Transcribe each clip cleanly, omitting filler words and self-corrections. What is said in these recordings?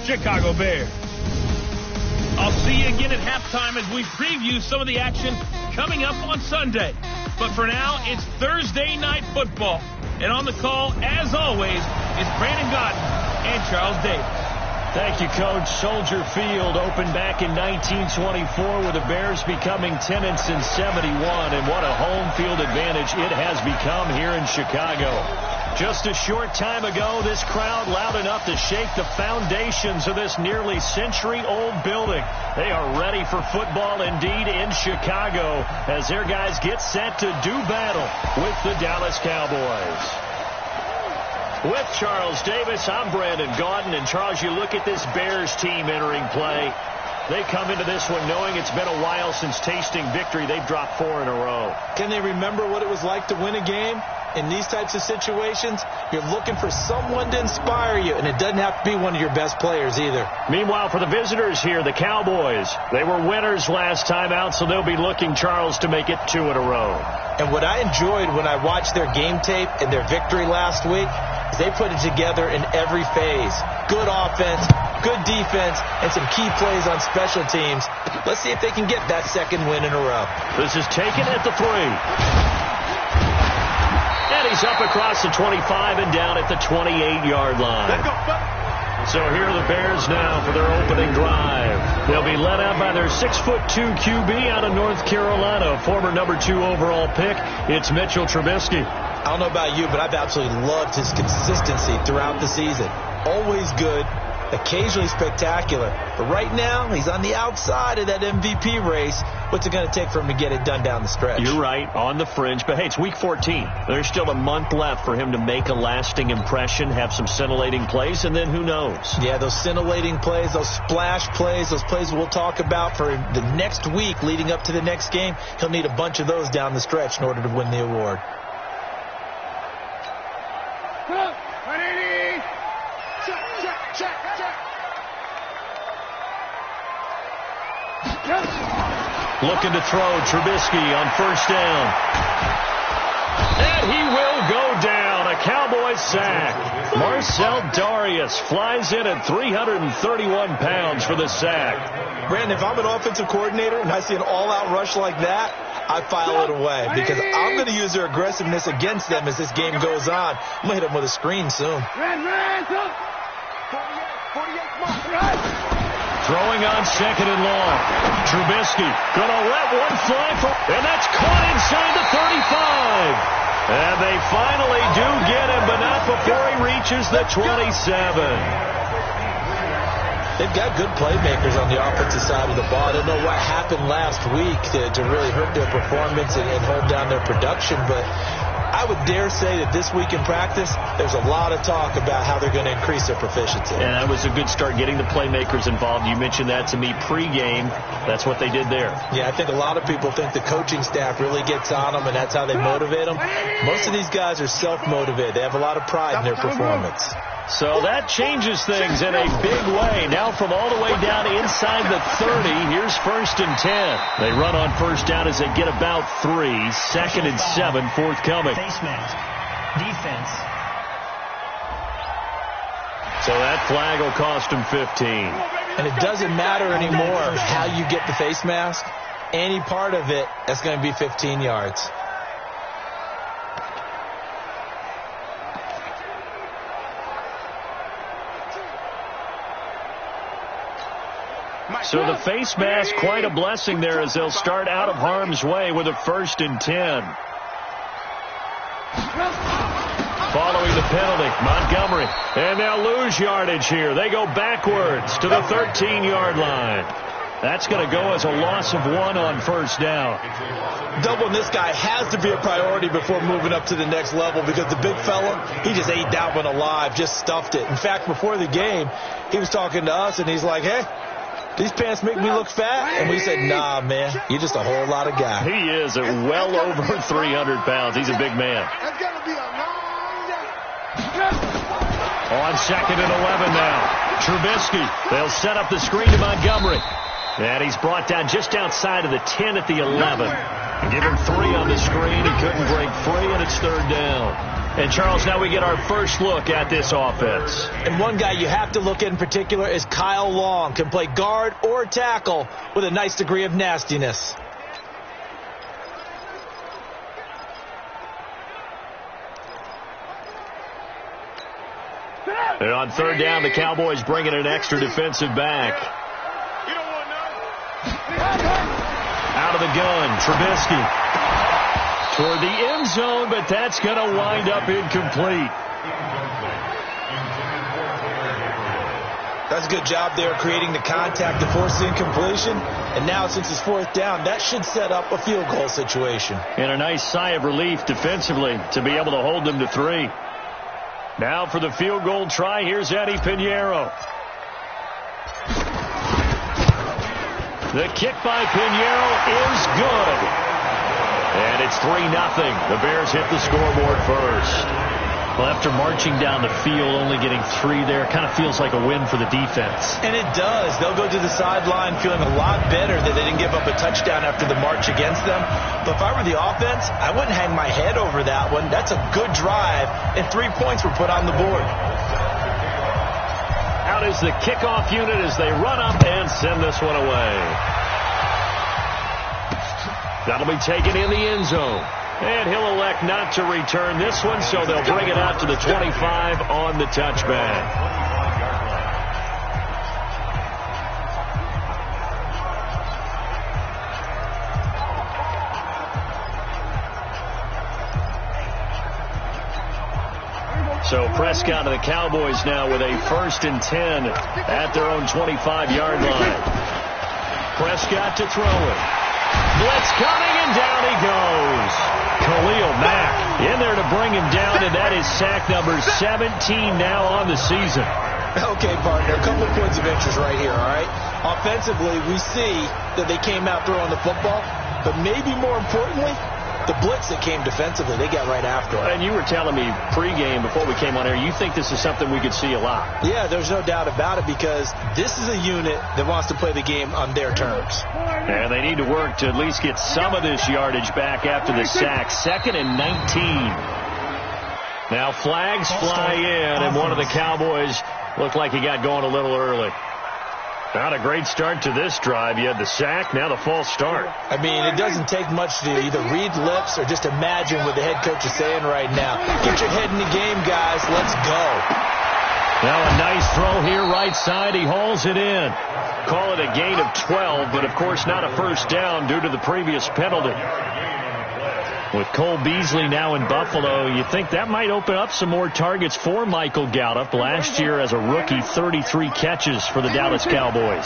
Chicago Bears. I'll see you again at halftime as we preview some of the action coming up on Sunday. But for now, it's Thursday Night Football. And on the call, as always, is Brandon Godden and Charles Davis. Thank you, Coach. Soldier Field opened back in 1924 with the Bears becoming 10-71. And what a home field advantage it has become here in Chicago. Just a short time ago, this crowd loud enough to shake the foundations of this nearly century-old building. They are ready for football indeed in Chicago as their guys get set to do battle with the Dallas Cowboys. With Charles Davis, I'm Brandon Gaudin. And Charles, you look at this Bears team entering play. They come into this one knowing it's been a while since tasting victory. They've dropped 4 in a row. Can they remember what it was like to win a game? In these types of situations, you're looking for someone to inspire you, and it doesn't have to be one of your best players either. Meanwhile, for the visitors here, the Cowboys, they were winners last time out, so they'll be looking, Charles, to make it 2 in a row. And what I enjoyed when I watched their game tape and their victory last week is they put it together in every phase. Good offense, good defense, and some key plays on special teams. Let's see if they can get that second win in a row. This is taken at the 3. And he's up across the 25 and down at the 28-yard line. So here are the Bears now for their opening drive. They'll be led out by their 6'2" QB out of North Carolina, former number 2 overall pick. It's Mitchell Trubisky. I don't know about you, but I've absolutely loved his consistency throughout the season. Always good, occasionally spectacular. But right now, he's on the outside of that MVP race. What's it going to take for him to get it done down the stretch? You're right, on the fringe. But, hey, it's week 14. There's still a month left for him to make a lasting impression, have some scintillating plays, and then who knows? Yeah, those scintillating plays, those splash plays, those plays we'll talk about for the next week leading up to the next game. He'll need a bunch of those down the stretch in order to win the award. Looking to throw, Trubisky on first down. And he will go down. A Cowboys sack. Marcel Darius flies in at 331 pounds for the sack. Brandon, if I'm an offensive coordinator and I see an all-out rush like that, I file it away because I'm going to use their aggressiveness against them as this game goes on. I'm going to hit them with a screen soon. Throwing on second and long. Trubisky going to let one fly, and that's caught inside the 35. And they finally do get him, but not before he reaches the 27. They've got good playmakers on the offensive side of the ball. I don't know what happened last week to really hurt their performance and hold down their production, but I would dare say that this week in practice, there's a lot of talk about how they're going to increase their proficiency. And that was a good start, getting the playmakers involved. You mentioned that to me pregame. That's what they did there. Yeah, I think a lot of people think the coaching staff really gets on them, and that's how they motivate them. Most of these guys are self-motivated. They have a lot of pride in their performance. So that changes things in a big way. Now from all the way down inside the 30, here's 1st and 10. They run on first down as they get about 3. 2nd and 7 forthcoming. Face mask. Defense. So that flag will cost him 15. And it doesn't matter anymore how you get the face mask. Any part of it, that's going to be 15 yards. So the face mask, quite a blessing there as they'll start out of harm's way with a 1st and 10. Following the penalty, Montgomery. And they'll lose yardage here. They go backwards to the 13-yard line. That's going to go as a loss of 1 on first down. Doubling this guy has to be a priority before moving up to the next level because the big fella, he just ate that one alive, just stuffed it. In fact, before the game, he was talking to us, and he's like, hey, these pants make me look fat? And we said, nah, man, you're just a whole lot of guy. He is at well over 300 pounds. He's a big man. That's going to be a long day. On 2nd and 11 now. Trubisky. They'll set up the screen to Montgomery. And he's brought down just outside of the 10 at the 11. Give him 3 on the screen. He couldn't break free, and it's 3rd down. And, Charles, now we get our first look at this offense. And one guy you have to look at in particular is Kyle Long. Can play guard or tackle with a nice degree of nastiness. And on 3rd down, the Cowboys bring in an extra defensive back. Out of the gun, Trubisky. Toward the end zone, but that's going to wind up incomplete. That's a good job there creating the contact to force the incompletion. And now, since it's 4th down, that should set up a field goal situation. And a nice sigh of relief defensively to be able to hold them to 3. Now for the field goal try, here's Eddie Pinheiro. The kick by Pinheiro is good. And it's 3-0. The Bears hit the scoreboard first. Well, after marching down the field, only getting 3 there, kind of feels like a win for the defense. And it does. They'll go to the sideline feeling a lot better that they didn't give up a touchdown after the march against them. But if I were the offense, I wouldn't hang my head over that one. That's a good drive, and 3 points were put on the board. Out is the kickoff unit as they run up and send this one away. That'll be taken in the end zone. And he'll elect not to return this one, so they'll bring it out to the 25 on the touchback. So Prescott and the Cowboys now with a 1st and 10 at their own 25-yard line. Prescott to throw it. Blitz coming, and down he goes. Khalil Mack in there to bring him down, and that is sack number 17 now on the season. Okay, partner, a couple of points of interest right here, all right? Offensively, we see that they came out throwing the football, but maybe more importantly, the blitz that came defensively, they got right after it. And you were telling me pregame before we came on air, you think this is something we could see a lot. Yeah, there's no doubt about it, because this is a unit that wants to play the game on their terms. And they need to work to at least get some of this yardage back after the sack. 2nd and 19. Now flags fly in, and one of the Cowboys looked like he got going a little early. Not a great start to this drive. You had the sack, now the false start. I mean, it doesn't take much to either read lips or just imagine what the head coach is saying right now. Get your head in the game, guys. Let's go. Now a nice throw here right side. He hauls it in. Call it a gain of 12, but of course not a 1st down due to the previous penalty. With Cole Beasley now in Buffalo, you think that might open up some more targets for Michael Gallup. Last year as a rookie, 33 catches for the Dallas Cowboys.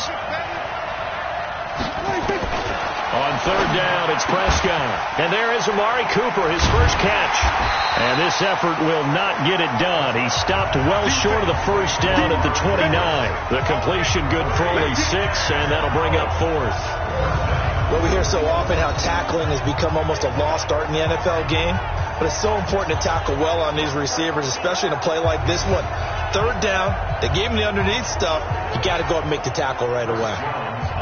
On 3rd down, it's Prescott. And there is Amari Cooper, his first catch. And this effort will not get it done. He stopped well short of the 1st down at the 29. The completion good for only 6, and that'll bring up 4th. Well, we hear so often how tackling has become almost a lost art in the NFL game. But it's so important to tackle well on these receivers, especially in a play like this one. 3rd down, they gave him the underneath stuff. You got to go up and make the tackle right away.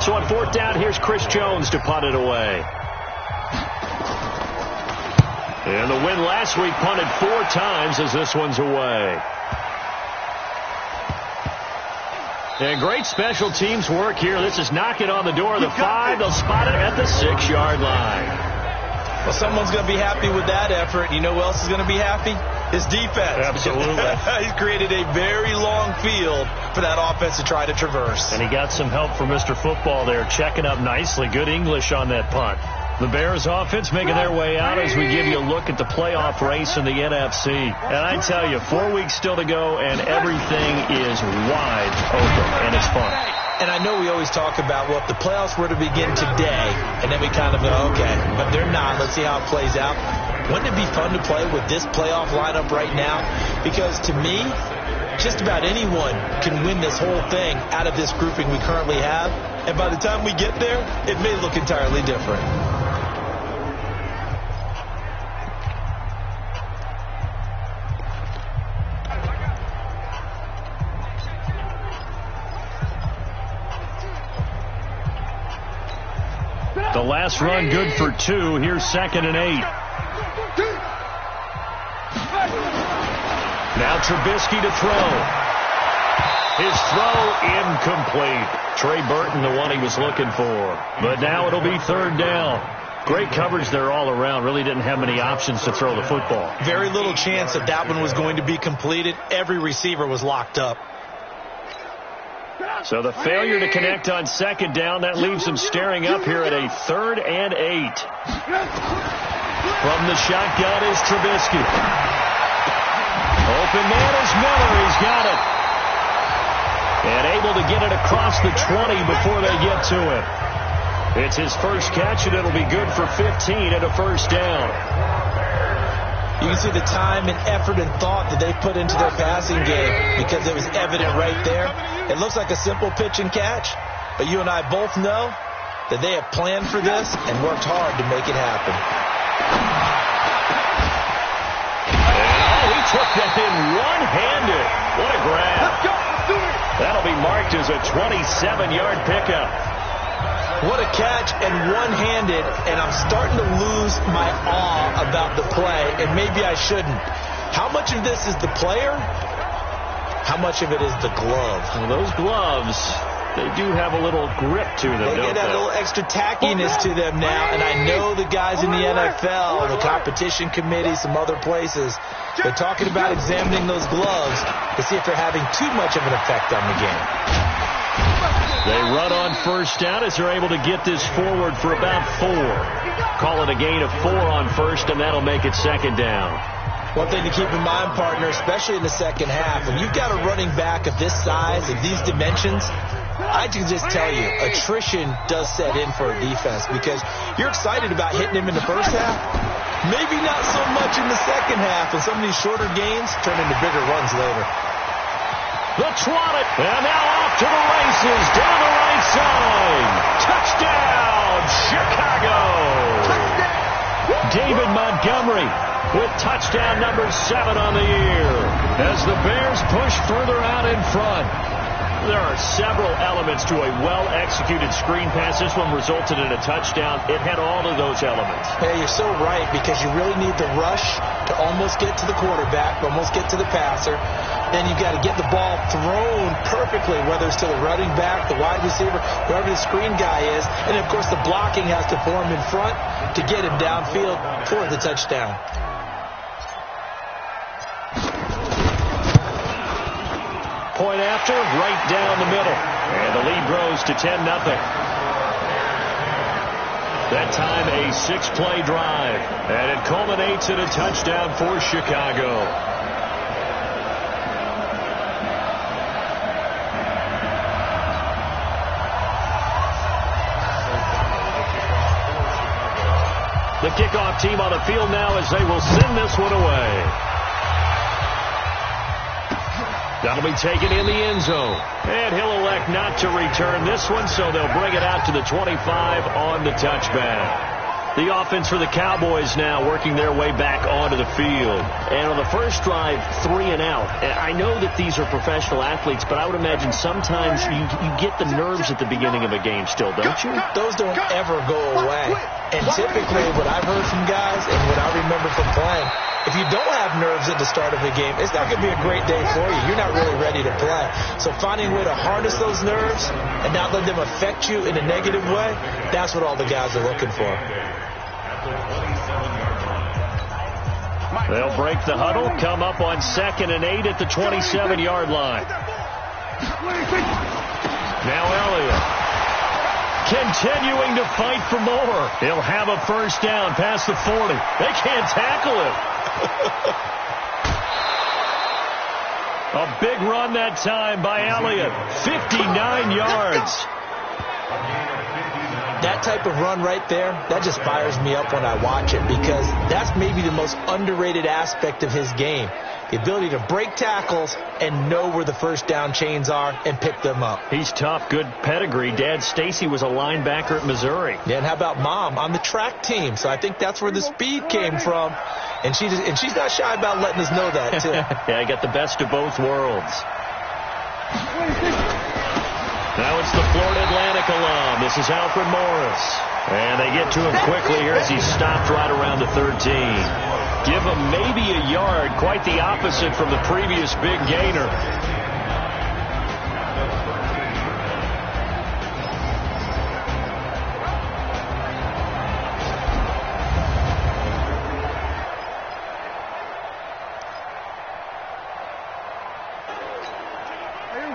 So on 4th down, here's Chris Jones to punt it away. And the win last week punted 4 times as this one's away. And great special teams work here. This is knocking on the door of the 5. They'll spot it at the 6-yard line. Well, someone's going to be happy with that effort. You know who else is going to be happy? His defense. Absolutely. He's created a very long field for that offense to try to traverse. And he got some help from Mr. Football there, checking up nicely. Good English on that punt. The Bears offense making their way out as we give you a look at the playoff race in the NFC. And I tell you, 4 weeks still to go, and everything is wide open, and it's fun. And I know we always talk about, well, if the playoffs were to begin today, and then we kind of go, okay, but they're not. Let's see how it plays out. Wouldn't it be fun to play with this playoff lineup right now? Because to me, just about anyone can win this whole thing out of this grouping we currently have. And by the time we get there, it may look entirely different. The last run good for 2. Here's 2nd and 8. Now Trubisky to throw. His throw incomplete. Trey Burton, the one he was looking for. But now it'll be 3rd down. Great coverage there all around. Really didn't have many options to throw the football. Very little chance that that one was going to be completed. Every receiver was locked up. So the failure to connect on 2nd down, that leaves him staring up here at a 3rd and 8. From the shotgun is Trubisky. Open man is Miller. He's got it. And able to get it across the 20 before they get to him. It's his first catch, and it'll be good for 15 at a 1st down. You can see the time and effort and thought that they put into their passing game because it was evident right there. It looks like a simple pitch and catch, but you and I both know that they have planned for this and worked hard to make it happen. And, he took that in one-handed. What a grab. That'll be marked as a 27-yard pickup. What a catch, and one-handed, and I'm starting to lose my awe about the play, and maybe I shouldn't. How much of this is the player? How much of it is the glove? Well, those gloves, they do have a little grip to them, They get that little extra tackiness to them now, and I know the guys in the NFL, the competition committee, some other places, they're talking about examining those gloves to see if they're having too much of an effect on the game. They run on 1st down as they're able to get this forward for about 4. Call it a gain of 4 on 1st, and that'll make it 2nd down. One thing to keep in mind, partner, especially in the second half, when you've got a running back of this size, of these dimensions, I can just tell you, attrition does set in for a defense because you're excited about hitting him in the first half. Maybe not so much in the second half, and some of these shorter gains turn into bigger runs later. The trot it, and now off to the races, down the right side. Touchdown, Chicago! David Montgomery with touchdown number 7 on the year. As the Bears push further out in front. There are several elements to a well-executed screen pass. This one resulted in a touchdown. It had all of those elements. Hey, you're so right, because you really need the rush to almost get to the quarterback, almost get to the passer. Then you've got to get the ball thrown perfectly, whether it's to the running back, the wide receiver, whoever the screen guy is. And, of course, the blocking has to form in front to get him downfield for the touchdown. Point after, right down the middle. And the lead grows to 10-0. That time a 6-play drive. And it culminates in a touchdown for Chicago. The kickoff team on the field now as they will send this one away. That'll be taken in the end zone. And he'll elect not to return this one, so they'll bring it out to the 25 on the touchback. The offense for the Cowboys now working their way back onto the field. And on the first drive, 3 and out. I know that these are professional athletes, but I would imagine sometimes you get the nerves at the beginning of a game still, don't you? Those don't ever go away. And typically what I've heard from guys and what I remember from playing, if you don't have nerves at the start of a game, it's not going to be a great day for you. You're not really ready to play. So finding a way to harness those nerves and not let them affect you in a negative way, that's what all the guys are looking for. They'll break the huddle, come up on 2nd and 8 at the 27-yard line. Now Elliott continuing to fight for more. He'll have a first down past the 40. They can't tackle him. A big run that time by Elliott. 59 yards. That type of run right there, that just fires me up when I watch it, because that's maybe the most underrated aspect of his game. The ability to break tackles and know where the first down chains are and pick them up. He's tough, good pedigree. Dad Stacy was a linebacker at Missouri. Yeah, and how about Mom on the track team? So I think that's where the speed came from. And she's not shy about letting us know that, too. Yeah, I got the best of both worlds. Now it's the Florida Atlantic alum. This is Alfred Morris. And they get to him quickly here as he's stopped right around the 13. Give him maybe a yard, quite the opposite from the previous big gainer.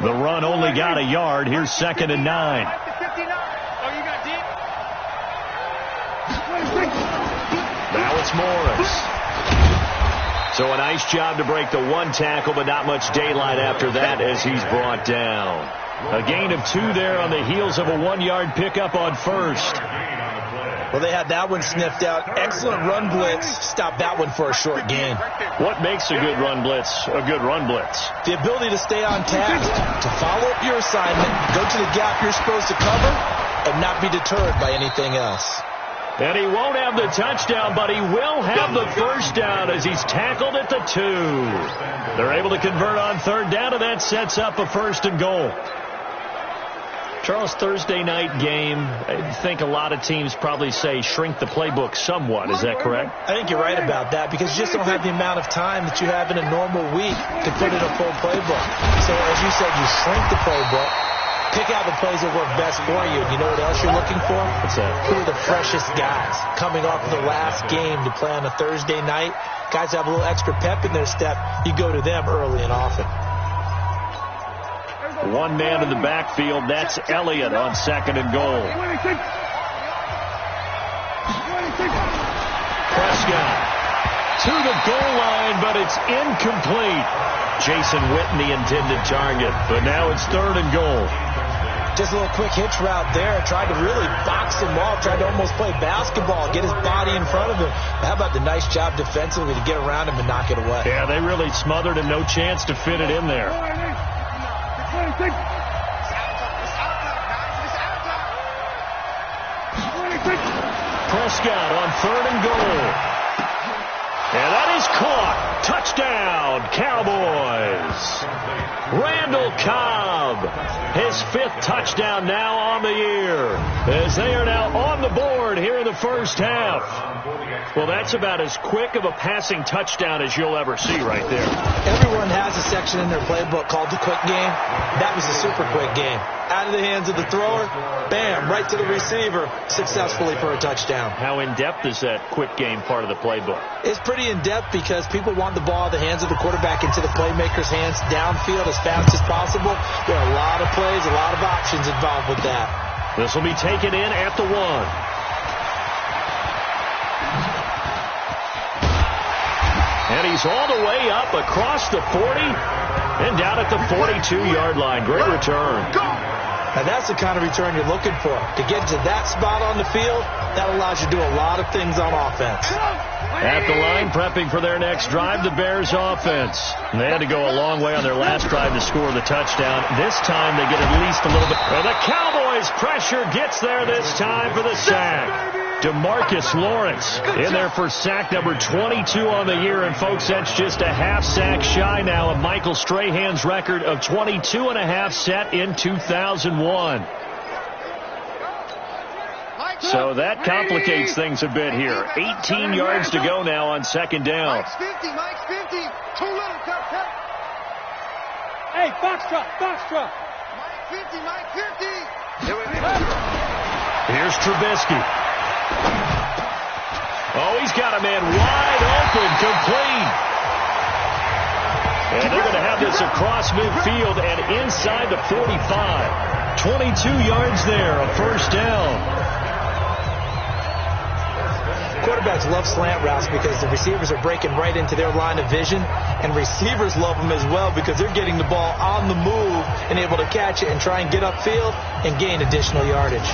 The run only got a yard. Here's 2nd and 9. Now it's Morris. So a nice job to break the one tackle, but not much daylight after that as he's brought down. A gain of 2 there on the heels of a 1-yard pickup on first. Well, they had that one sniffed out. Excellent run blitz. Stop that one for a short gain. What makes a good run blitz a good run blitz? The ability to stay on task, to follow up your assignment, go to the gap you're supposed to cover, and not be deterred by anything else. And he won't have the touchdown, but he will have the first down as he's tackled at the 2. They're able to convert on 3rd down, and that sets up a 1st and goal. Charles, Thursday night game, I think a lot of teams probably say shrink the playbook somewhat. Is that correct? I think you're right about that because you just don't have the amount of time that you have in a normal week to put in a full playbook. So, as you said, you shrink the playbook. Pick out the plays that work best for you. You know what else you're looking for? What's that? Who are the freshest guys coming off of the last game to play on a Thursday night? Guys have a little extra pep in their step. You go to them early and often. One man in the backfield. That's Elliott on 2nd and goal. Prescott to the goal line, but it's incomplete. Jason Witten, the intended target, but now it's 3rd and goal. Just a little quick hitch route there. Tried to really box him off. Tried to almost play basketball, get his body in front of him. How about the nice job defensively to get around him and knock it away? Yeah, they really smothered him. No chance to fit it in there. Prescott on 3rd and goal. And that is caught. Touchdown, Cowboys. Randall Cobb, his 5th touchdown now on the year, as they are now on the board here in the first half. Well, that's about as quick of a passing touchdown as you'll ever see right there. Everyone has a section in their playbook called the quick game. That was a super quick game. Out of the hands of the thrower, bam, right to the receiver, successfully for a touchdown. How in-depth is that quick game part of the playbook? It's pretty in-depth because people want the ball out of the hands of the quarterback into the playmaker's hands downfield as fast as possible. There are a lot of plays, a lot of options involved with that. This will be taken in at the 1. And he's all the way up across the 40 and down at the 42-yard line. Great return. Now that's the kind of return you're looking for. To get to that spot on the field, that allows you to do a lot of things on offense. At the line, prepping for their next drive, the Bears offense. And they had to go a long way on their last drive to score the touchdown. This time they get at least a little bit. And the Cowboys pressure gets there this time for the sack. DeMarcus Lawrence in there for sack number 22 on the year. And, folks, that's just a half sack shy now of Michael Strahan's record of 22 and a half set in 2001. So that complicates things a bit here. 18 yards to go now on 2nd down. Mike's 50, Mike's 50. Too little, cut. Hey, Foxtrot. Mike 50, Mike 50. Here's Trubisky. Oh, he's got a man wide open, complete. And they're going to have this across midfield and inside the 45. 22 yards there, a first down. Quarterbacks love slant routes because the receivers are breaking right into their line of vision, and receivers love them as well because they're getting the ball on the move and able to catch it and try and get upfield and gain additional yardage.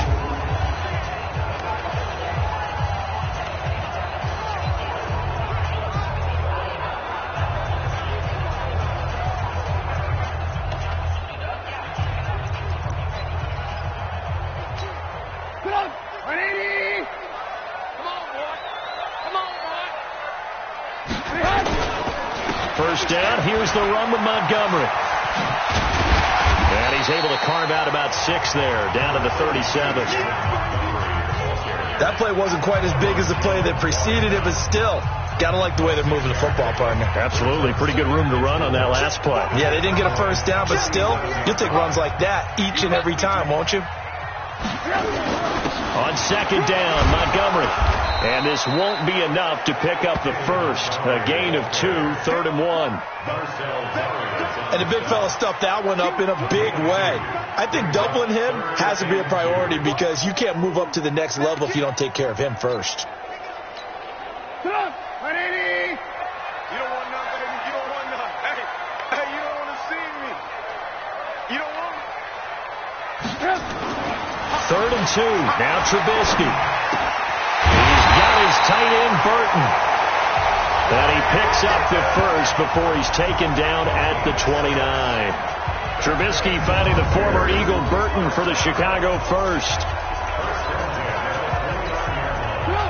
First down, here's the run with Montgomery. And he's able to carve out about 6 there, down to the 37. That play wasn't quite as big as the play that preceded it, but still, got to like the way they're moving the football, partner. Absolutely. Pretty good room to run on that last play. Yeah, they didn't get a first down, but still, you'll take runs like that each and every time, won't you? On second down, Montgomery. And this won't be enough to pick up the first. A gain of 2, 3rd and 1. And the big fella stuffed that one up in a big way. I think doubling him has to be a priority because you can't move up to the next level if you don't take care of him first. You don't want nothing. You don't want nothing. Hey, you don't want to see me. You don't want me. 3rd and 2. Now Trubisky. He's got his tight end, Burton. And he picks up the first before he's taken down at the 29. Trubisky finding the former Eagle Burton for the Chicago first.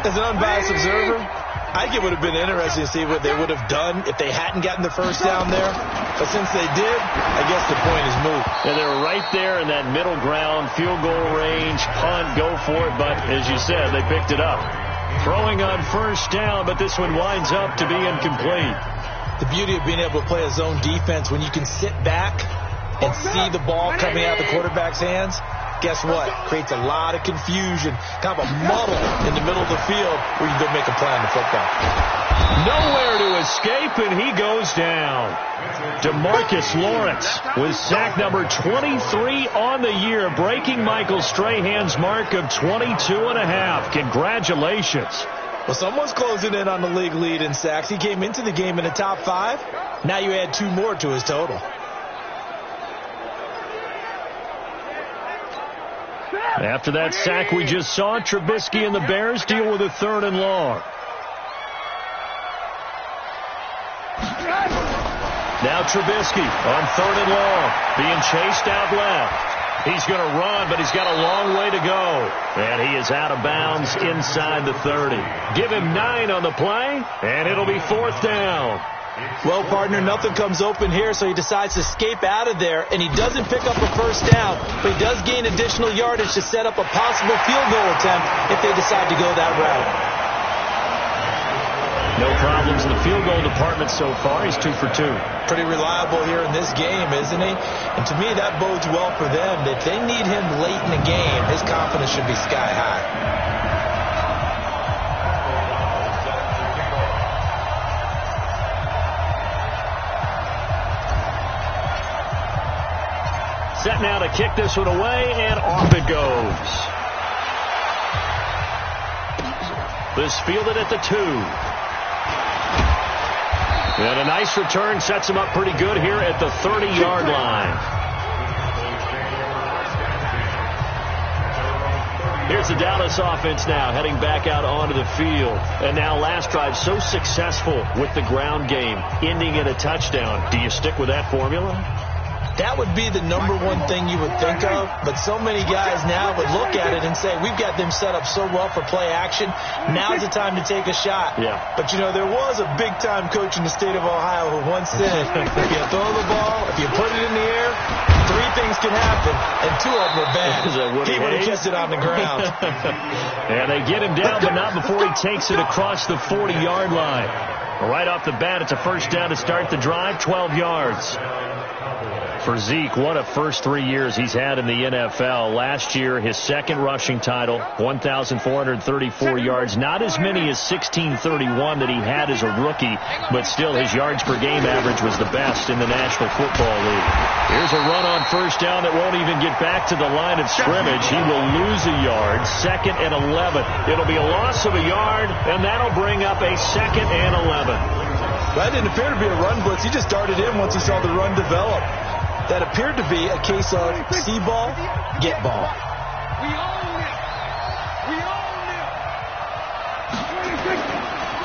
As an unbiased observer, I think it would have been interesting to see what they would have done if they hadn't gotten the first down there. But since they did, I guess the point is moot. And they were right there in that middle ground, field goal range, punt, go for it. But as you said, they picked it up. Throwing on first down, but this one winds up to be incomplete. The beauty of being able to play a zone defense when you can sit back and see the ball coming out of the quarterback's hands, guess what? Creates a lot of confusion, kind of a muddle in the middle of the field where you can go make a play on the football. Nowhere to escape, and he goes down. DeMarcus Lawrence with sack number 23 on the year, breaking Michael Strahan's mark of 22.5. Congratulations. Well, someone's closing in on the league lead in sacks. He came into the game in the top 5. Now you add 2 more to his total. After that sack we just saw, Trubisky and the Bears deal with a 3rd and long. Now Trubisky on 3rd and long, being chased out left. He's going to run, but he's got a long way to go. And he is out of bounds inside the 30. Give him 9 on the play, and it'll be 4th down. Well, partner, nothing comes open here, so he decides to escape out of there, and he doesn't pick up a first down, but he does gain additional yardage to set up a possible field goal attempt if they decide to go that route. No problems in the field goal department so far. He's 2 for 2. Pretty reliable here in this game, isn't he? And to me, that bodes well for them. If they need him late in the game, his confidence should be sky high. Set now to kick this one away, and off it goes. This fielded at the 2. And a nice return sets him up pretty good here at the 30-yard line. Here's the Dallas offense now heading back out onto the field. And now last drive so successful with the ground game, ending in a touchdown. Do you stick with that formula? That would be the number one thing you would think of, but so many guys now would look at it and say, we've got them set up so well for play action, now's the time to take a shot. Yeah. But, you know, there was a big-time coach in the state of Ohio who once said, if you throw the ball, if you put it in the air, 3 things can happen, and 2 of them are bad. He would have kept it on the ground. And they get him down, but not before he takes it across the 40-yard line. Right off the bat, it's a first down to start the drive, 12 yards. For Zeke, what a first 3 years he's had in the NFL. Last year, his second rushing title, 1,434 yards. Not as many as 1,631 that he had as a rookie, but still his yards per game average was the best in the National Football League. Here's a run on first down that won't even get back to the line of scrimmage. He will lose a yard, 2nd and 11. It'll be a loss of a yard, and that'll bring up a 2nd and 11. That didn't appear to be a run blitz. He just darted in once he saw the run develop. That appeared to be a case of see ball, get ball. We own it. We own it.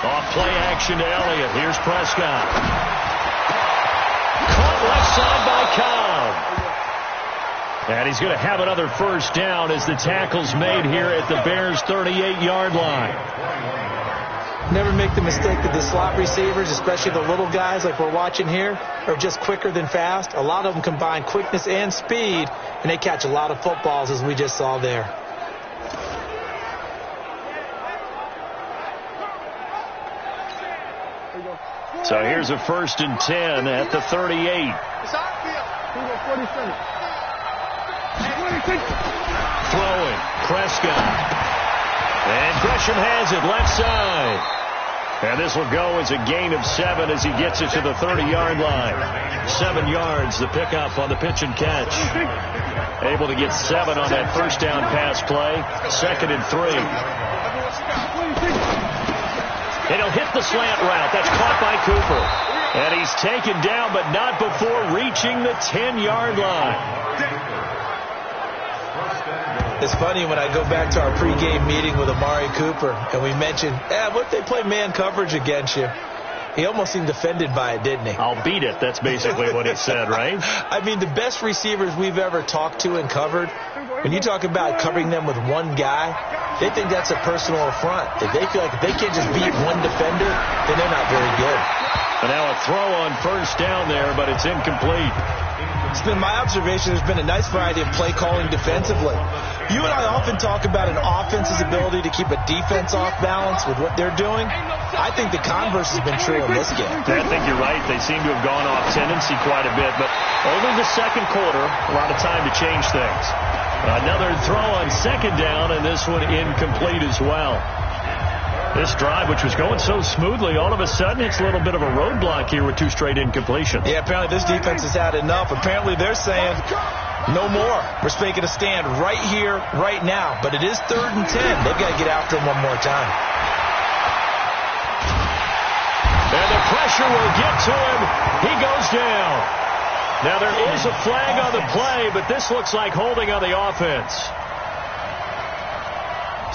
Off play action to Elliott. Here's Prescott. Caught left side by Cobb. And he's going to have another first down as the tackle's made here at the Bears' 38-yard line. Never make the mistake that the slot receivers, especially the little guys like we're watching here, are just quicker than fast. A lot of them combine quickness and speed, and they catch a lot of footballs, as we just saw there. So here's a 1st and 10 at the 38. Throwing, Prescott. And Gresham has it left side. And this will go as a gain of 7 as he gets it to the 30-yard line. 7 yards, the pickup on the pitch and catch. Able to get 7 on that first down pass play. 2nd and 3. And he'll hit the slant route. That's caught by Cooper. And he's taken down, but not before reaching the 10-yard line. It's funny when I go back to our pregame meeting with Amari Cooper, and we mentioned, what if they play man coverage against you? He almost seemed offended by it, didn't he? I'll beat it. That's basically what he said, right? I mean, the best receivers we've ever talked to and covered, when you talk about covering them with one guy, they think that's a personal affront. If they feel like if they can't just beat one defender, then they're not very good. And now a throw on first down there, but it's incomplete. It's been my observation there's been a nice variety of play calling defensively. You and I often talk about an offense's ability to keep a defense off balance with what they're doing. I think the converse has been true in this game. I think you're right. They seem to have gone off tendency quite a bit, but only the second quarter, a lot of time to change things. Another throw on 2nd down, and this one incomplete as well. This drive, which was going so smoothly, all of a sudden it's a little bit of a roadblock here with 2 straight incompletions. Yeah, apparently this defense has had enough. Apparently they're saying, no more. We're making a stand right here, right now. But it is 3rd and 10. They've got to get after him one more time. And the pressure will get to him. He goes down. Now there is a flag on the play, but this looks like holding on the offense.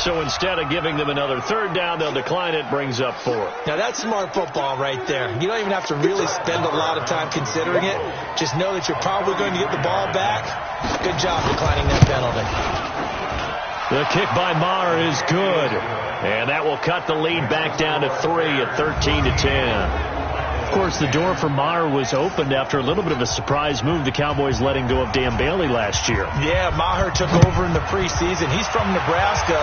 So instead of giving them another 3rd down, they'll decline it, brings up 4. Now that's smart football right there. You don't even have to really spend a lot of time considering it. Just know that you're probably going to get the ball back. Good job declining that penalty. The kick by Maher is good. And that will cut the lead back down to 3 at 13-10. Of course, the door for Maher was opened after a little bit of a surprise move. The Cowboys letting go of Dan Bailey last year. Yeah, Maher took over in the preseason. He's from Nebraska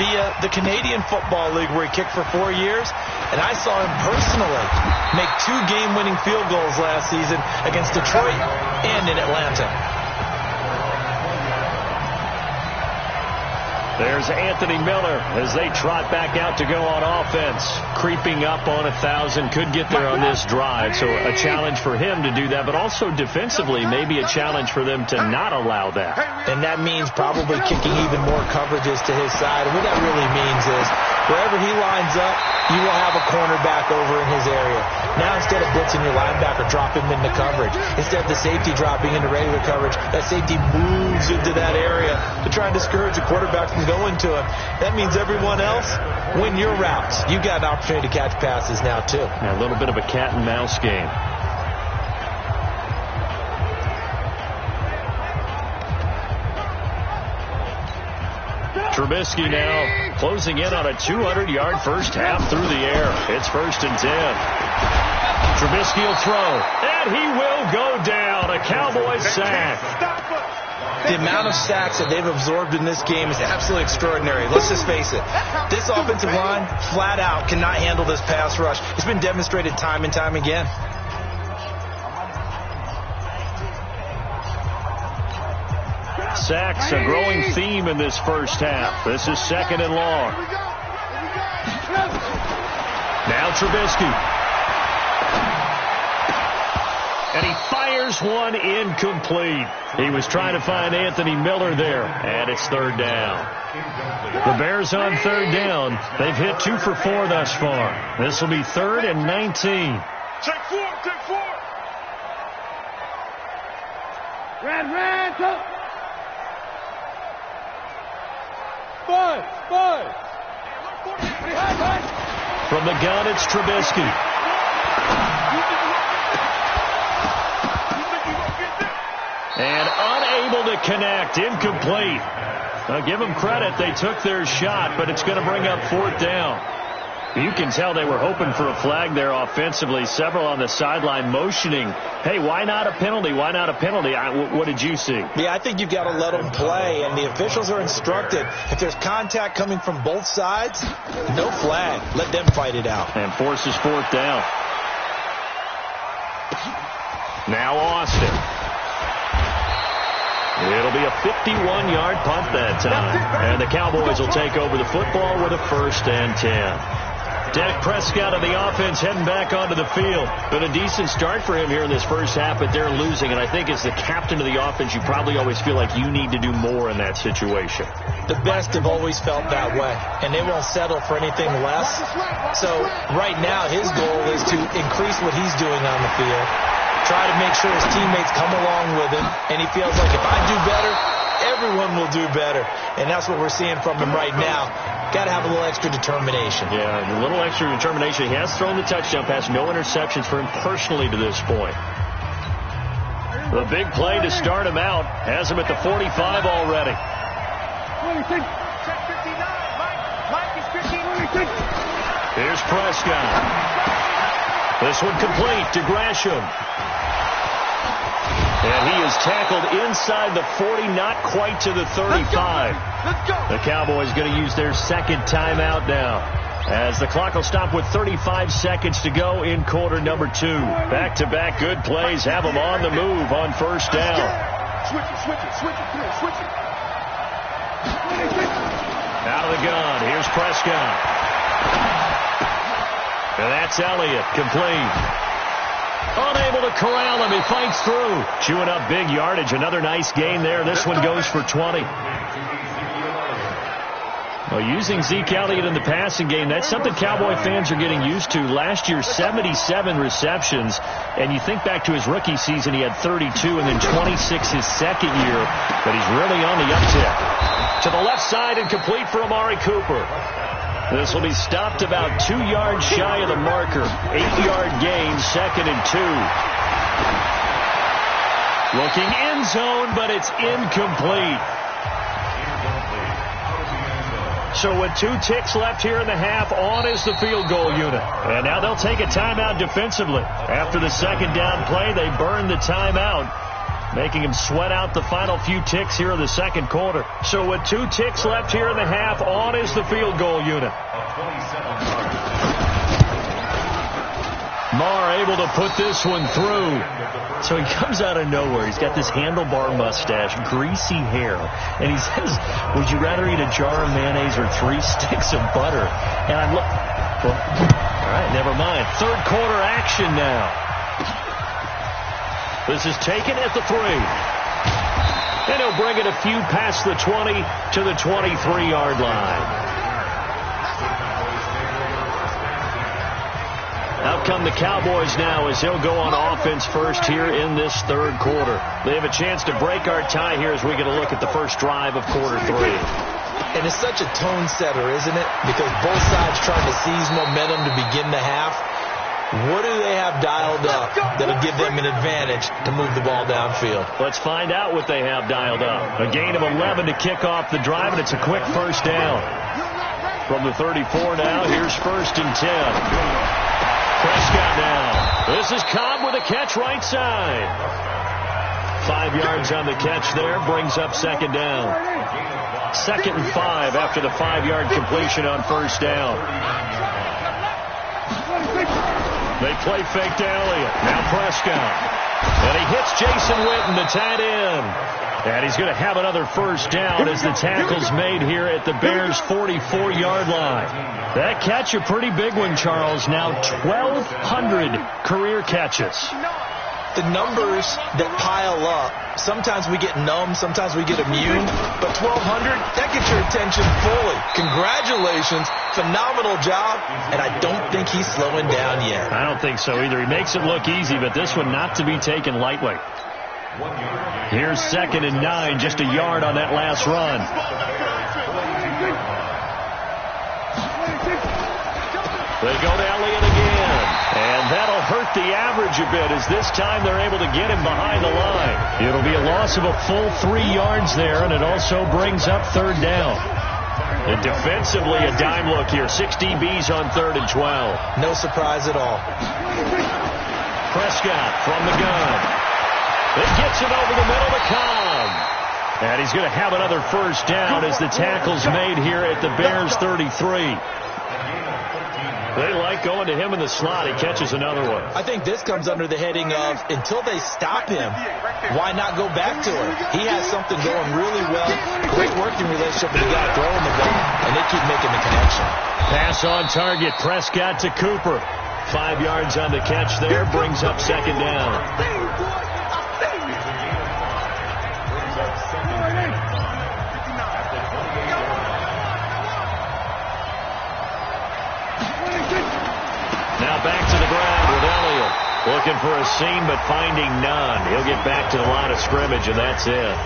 via the Canadian Football League where he kicked for 4 years. And I saw him personally make 2 game-winning field goals last season against Detroit and in Atlanta. There's Anthony Miller as they trot back out to go on offense. Creeping up on 1,000. Could get there on this drive. So a challenge for him to do that, but also defensively maybe a challenge for them to not allow that. And that means probably kicking even more coverages to his side. And what that really means is wherever he lines up, you will have a cornerback over in his area. Now instead of blitzing your linebacker, drop him into coverage. Instead of the safety dropping into regular coverage, that safety moves into that area to try and discourage the quarterback from going to him. That means everyone else, win your routes. You got an opportunity to catch passes now too. A little bit of a cat and mouse game. Trubisky now closing in on a 200-yard first half through the air. It's 1st and 10. Trubisky will throw, and he will go down. A Cowboys sack. The amount of sacks that they've absorbed in this game is absolutely extraordinary. Let's just face it. This offensive line, flat out, cannot handle this pass rush. It's been demonstrated time and time again. Sacks, a growing theme in this first half. This is 2nd and long. Now Trubisky. And he fires one incomplete. He was trying to find Anthony Miller there, and it's 3rd down. The Bears on 3rd down. They've hit 2 for 4 thus far. This will be 3rd and 19. Check 4, check 4. Red, go. 5. From the gun, it's Trubisky. And unable to connect, incomplete. Now give them credit, they took their shot, but it's going to bring up 4th down. You can tell they were hoping for a flag there offensively. Several on the sideline motioning, hey, why not a penalty? Why not a penalty? What did you see? Yeah, I think you've got to let them play, and the officials are instructed. If there's contact coming from both sides, no flag. Let them fight it out. And forces 4th down. Now Austin. It'll be a 51-yard punt that time. And the Cowboys will take over the football with a 1st and 10. Dak Prescott of the offense heading back onto the field. Been a decent start for him here in this first half, but they're losing. And I think as the captain of the offense, you probably always feel like you need to do more in that situation. The best have always felt that way, and they won't settle for anything less. So right now his goal is to increase what he's doing on the field, try to make sure his teammates come along with him, and he feels like if I do better, everyone will do better. And that's what we're seeing from him right now. Got to have a little extra determination. Yeah, a little extra determination. He has thrown the touchdown pass. No interceptions for him personally to this point. The big play to start him out has him at the 45 already. Here's Prescott. This one complete to Gresham. And he is tackled inside the 40, not quite to the 35. The Cowboys going to use their second timeout now, as the clock will stop with 35 seconds to go in quarter number 2. Back-to-back good plays have them on the move on first down. Switch it. Out of the gun. Here's Prescott. And that's Elliott, complete. Unable to corral him. He fights through. Chewing up big yardage. Another nice gain there. This one goes for 20. Well, using Zeke Elliott in the passing game, that's something Cowboy fans are getting used to. Last year, 77 receptions. And you think back to his rookie season, he had 32 and then 26 his second year. But he's really on the uptick. To the left side and complete for Amari Cooper. This will be stopped about 2 yards shy of the marker. 8-yard gain, 2nd and 2. Looking end zone, but it's incomplete. So with 2 ticks left here in the half, on is the field goal unit. And now they'll take a timeout defensively. After the second down play, they burn the timeout, making him sweat out the final few ticks here in the second quarter. So with 2 ticks left here in the half, on is the field goal unit. Marr able to put this one through. So he comes out of nowhere. He's got this handlebar mustache, greasy hair, and he says, would you rather eat a jar of mayonnaise or 3 sticks of butter? And I'm all right, never mind. Third quarter action now. This is taken at the 3. And he'll bring it a few past the 20 to the 23-yard line. Out come the Cowboys now as he'll go on offense first here in this third quarter. They have a chance to break our tie here as we get a look at the first drive of quarter 3. And it's such a tone setter, isn't it? Because both sides trying to seize momentum to begin the half. What do they have dialed up that'll give them an advantage to move the ball downfield? Let's find out what they have dialed up. A gain of 11 to kick off the drive, and it's a quick first down. From the 34 now, here's 1st and 10. Prescott now. This is Cobb with a catch right side. 5 yards on the catch there, brings up second down. 2nd and 5 after the 5-yard completion on first down. They play fake to Elliott. Now Prescott. And he hits Jason Witten, the tight end. And he's going to have another first down as the tackle's made here at the Bears' 44-yard line. That catch, a pretty big one, Charles. Now 1,200 career catches. The numbers that pile up, sometimes we get numb, sometimes we get immune, but 1,200, that gets your attention fully. Congratulations, phenomenal job, and I don't think he's slowing down yet. I don't think so either. He makes it look easy, but this one not to be taken lightly. Here's 2nd and 9, just a yard on that last run. They go to Elliott again, and that'll hurt the average a bit as this time they're able to get him behind the line. It'll be a loss of a full 3 yards there, and it also brings up third down. And defensively, a dime look here. 6 DBs on 3rd and 12. No surprise at all. Prescott from the gun. It gets it over the middle to Cobb. And he's going to have another first down as the tackle's made here at the Bears' 33. They like going to him in the slot. He catches another one. I think this comes under the heading of, until they stop him, why not go back to him? He has something going really well. Great working relationship with the guy throwing the ball, and they keep making the connection. Pass on target. Prescott to Cooper. 5 yards on the catch there. Brings up second down. Now back to the ground with Elliott. Looking for a seam, but finding none. He'll get back to the line of scrimmage, and that's it.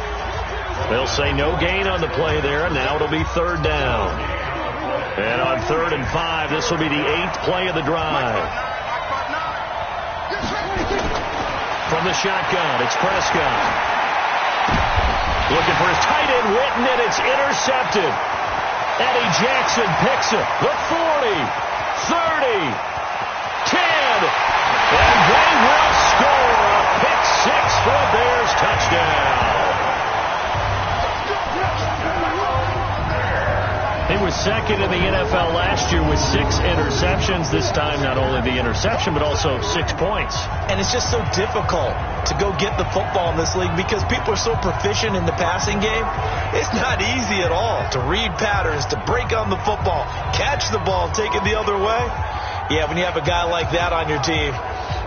They'll say no gain on the play there, and now it'll be third down. And on 3rd and 5, this will be the 8th play of the drive. From the shotgun, it's Prescott. Looking for his tight end, Witten, and it's intercepted. Eddie Jackson picks it. The 40, 30, 10, and they will score a pick 6 for a Bears touchdown. He was second in the NFL last year with 6 interceptions. This time, not only the interception, but also 6 points. And it's just so difficult to go get the football in this league because people are so proficient in the passing game. It's not easy at all to read patterns, to break on the football, catch the ball, take it the other way. Yeah, when you have a guy like that on your team,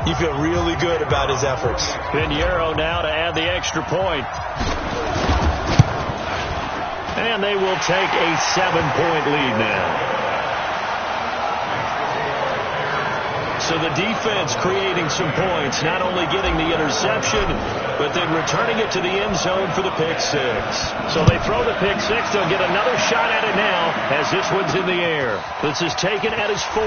you feel really good about his efforts. Pinheiro now to add the extra point. And they will take a 7-point lead now. So the defense creating some points, not only getting the interception, but then returning it to the end zone for the pick 6. So they throw the pick 6. They'll get another shot at it now as this one's in the air. This is taken at his 4.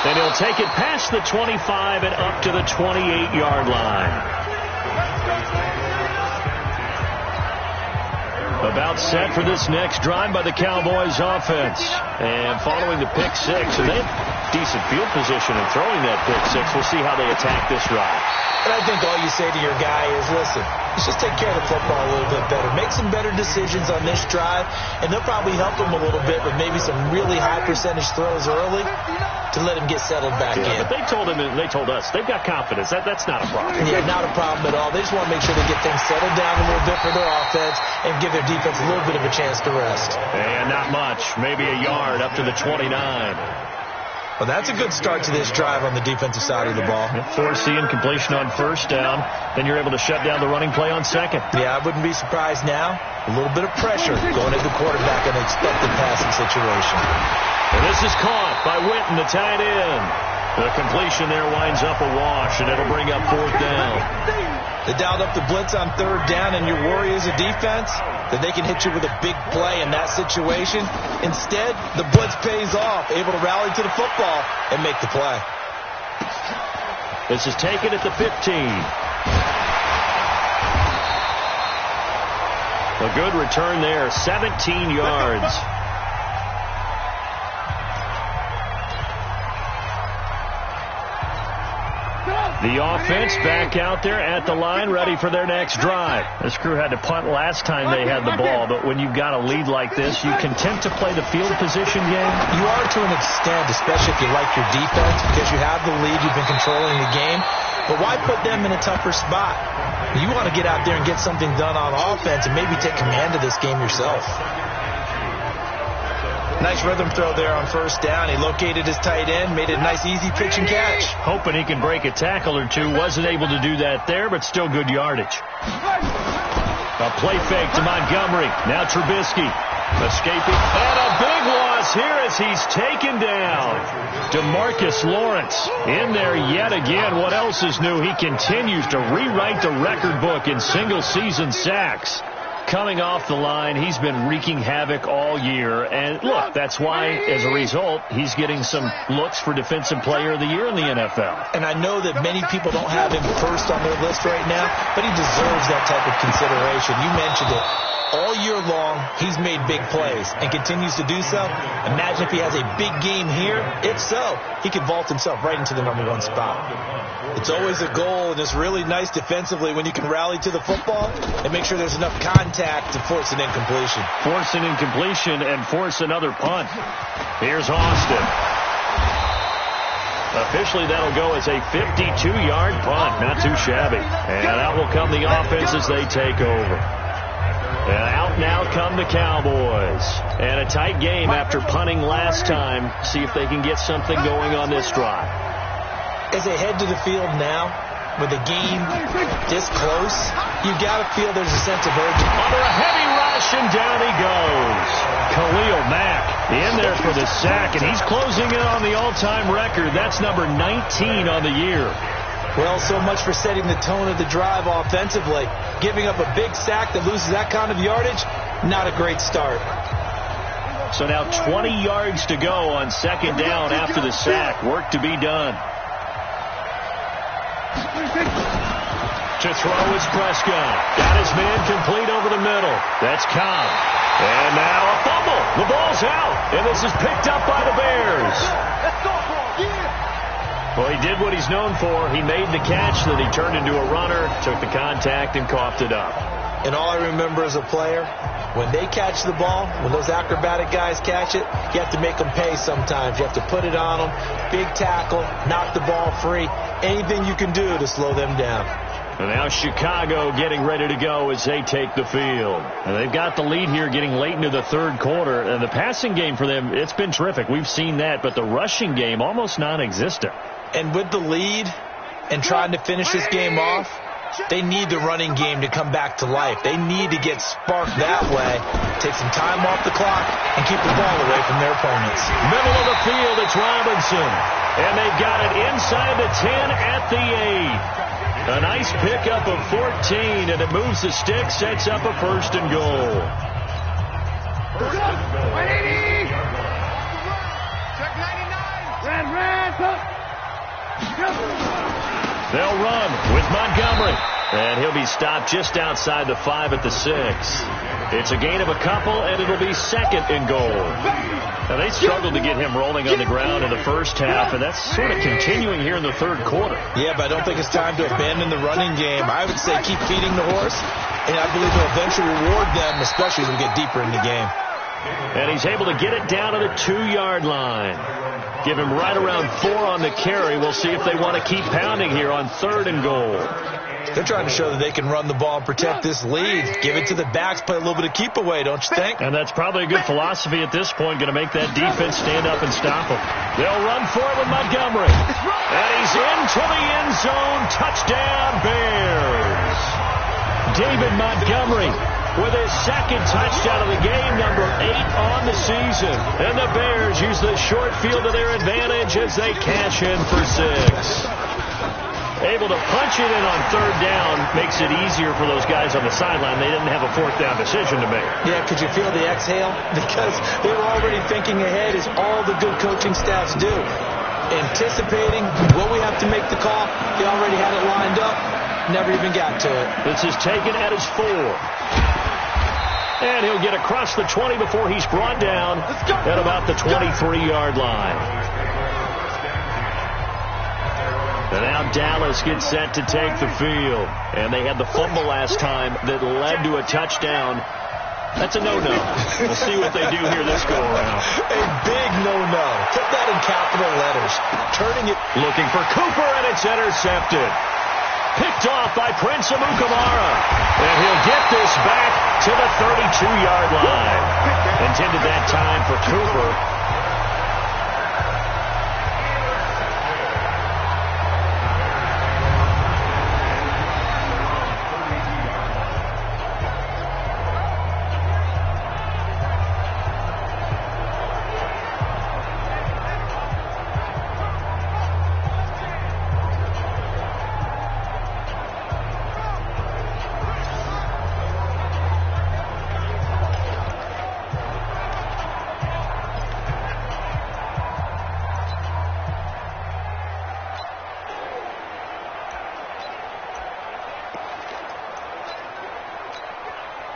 And he'll take it past the 25 and up to the 28-yard line. About set for this next drive by the Cowboys offense. And following the pick 6, and they have decent field position in throwing that pick 6. We'll see how they attack this drive. And I think all you say to your guy is, listen, let's just take care of the football a little bit better. Make some better decisions on this drive, and they'll probably help him a little bit with maybe some really high percentage throws early to let him get settled back in. But they told him, and they told us, they've got confidence. That's not a problem. Yeah, not a problem at all. They just want to make sure they get things settled down a little bit for their offense and give their defense a little bit of a chance to rest. And not much. Maybe a yard up to the 29. Well, that's a good start to this drive on the defensive side of the ball. Forcing completion on first down. Then you're able to shut down the running play on second. Yeah, I wouldn't be surprised now. A little bit of pressure going at the quarterback in an expected passing situation. And this is caught by Witten, the tight end. The completion there winds up a wash, and it'll bring up 4th down. They dialed up the blitz on 3rd down, and your worry as a defense that they can hit you with a big play in that situation. Instead, the blitz pays off, able to rally to the football and make the play. This is taken at the 15. A good return there, 17 yards. The offense back out there at the line, ready for their next drive. This crew had to punt last time they had the ball, but when you've got a lead like this, you content to play the field position game? You are to an extent, especially if you like your defense, because you have the lead, you've been controlling the game. But why put them in a tougher spot? You want to get out there and get something done on offense and maybe take command of this game yourself. Nice rhythm throw there on 1st down. He located his tight end, made it a nice easy pitch and catch. Hoping he can break a tackle or two. Wasn't able to do that there, but still good yardage. A play fake to Montgomery. Now Trubisky escaping. And a big loss here as he's taken down. DeMarcus Lawrence in there yet again. What else is new? He continues to rewrite the record book in single-season sacks. Coming off the line, he's been wreaking havoc all year. And, look, that's why, as a result, he's getting some looks for Defensive Player of the Year in the NFL. And I know that many people don't have him first on their list right now, but he deserves that type of consideration. You mentioned it. all year long, he's made big plays and continues to do so. Imagine if he has a big game here. If so, he could vault himself right into the #1 spot. It's always a goal, and it's really nice defensively when you can rally to the football and make sure there's enough contact to force an incompletion. Force an incompletion and force another punt. Here's Austin. Officially, that'll go as a 52-yard punt. Not too shabby. And out will come the offense as they take over. And out now come the Cowboys. And a tight game after punting last time. See if they can get something going on this drive. As they head to the field now, with the game this close, you got to feel there's a sense of urgency. Under a heavy rush, and down he goes. Khalil Mack in there for the sack, and he's closing in on the all-time record. That's number 19 on the year. Well, so much for setting the tone of the drive offensively. Giving up a big sack that loses that kind of yardage, not a great start. So now 20 yards to go on second down after the sack. Work to be done. To throw is Prescott. Got his man complete over the middle. That's Cobb. And now a fumble. The ball's out. And this is picked up by the Bears. Well, he did what he's known for. He made the catch, then he turned into a runner, took the contact, and coughed it up. And all I remember as a player, when they catch the ball, when those acrobatic guys catch it, you have to make them pay sometimes. You have to put it on them. Big tackle, knock the ball free. Anything you can do to slow them down. And now Chicago getting ready to go as they take the field. And they've got the lead here getting late into the third quarter. And the passing game for them, it's been terrific. We've seen that. But the rushing game, almost non-existent. And with the lead and trying to finish this game off, they need the running game to come back to life. They need to get sparked that way, take some time off the clock, and keep the ball away from their opponents. Middle of the field, it's Robinson. And they've got it inside the 10 at the 8. A nice pickup of 14, and it moves the stick, sets up a first and goal. They'll run with Montgomery. And he'll be stopped just outside the 5 at the 6. It's a gain of a couple, and it'll be second and goal. Now, they struggled to get him rolling on the ground in the first half, and that's sort of continuing here in the third quarter. Yeah, but I don't think it's time to abandon the running game. I would say keep feeding the horse, and I believe it'll eventually reward them, especially as we get deeper in the game. And he's able to get it down to the 2-yard line. Give him right around 4 on the carry. We'll see if they want to keep pounding here on third and goal. They're trying to show that they can run the ball and protect this lead. Give it to the backs, play a little bit of keep away, don't you think? And that's probably a good philosophy at this point, going to make that defense stand up and stop them. They'll run for it with Montgomery. And he's into the end zone. Touchdown, Bears. David Montgomery with his second touchdown of the game, number 8 on the season. And the Bears use the short field to their advantage as they cash in for 6. Able to punch it in on third down makes it easier for those guys on the sideline. They didn't have a fourth down decision to make. Yeah, could you feel the exhale? Because they were already thinking ahead, as all the good coaching staffs do. Anticipating what we have to make the call. They already had it lined up. Never even got to it. This is taken at his 4. And he'll get across the 20 before he's brought down at about the 23-yard line. And now Dallas gets set to take the field. And they had the fumble last time that led to a touchdown. That's a no-no. We'll see what they do here this go-around. A big no-no. Put that in capital letters. Turning it. Looking for Cooper, and it's intercepted. Picked off by Prince Amukamara. And he'll get this back to the 32-yard line. Intended that time for Cooper.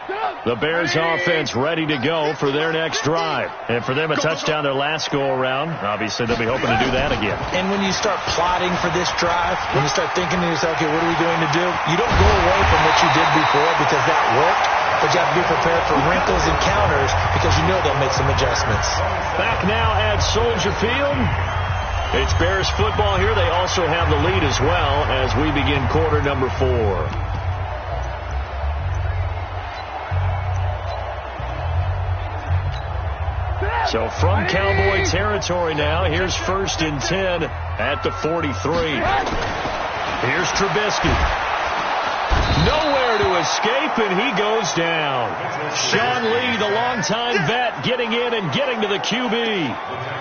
The Bears offense ready to go for their next drive. And for them, a touchdown their last go-around. Obviously, they'll be hoping to do that again. And when you start plotting for this drive, when you start thinking to yourself, okay, what are we going to do? You don't go away from what you did before because that worked, but you have to be prepared for wrinkles and counters because you know they'll make some adjustments. Back now at Soldier Field. It's Bears football here. They also have the lead as well as we begin quarter number 4. So from Cowboy territory now, here's 1st and 10 at the 43. Here's Trubisky. Nowhere to escape, and he goes down. Sean Lee, the longtime vet, getting in and getting to the QB.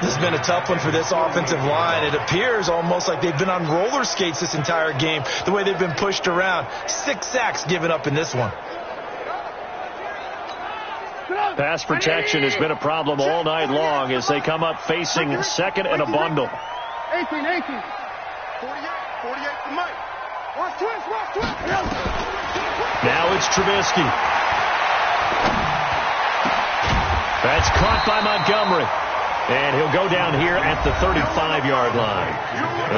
This has been a tough one for this offensive line. It appears almost like they've been on roller skates this entire game, the way they've been pushed around. 6 sacks given up in this one. Pass protection has been a problem all night long as they come up facing second and a bundle. 18. 48 to Mike. Watch twist. Now it's Trubisky. That's caught by Montgomery. And he'll go down here at the 35-yard line.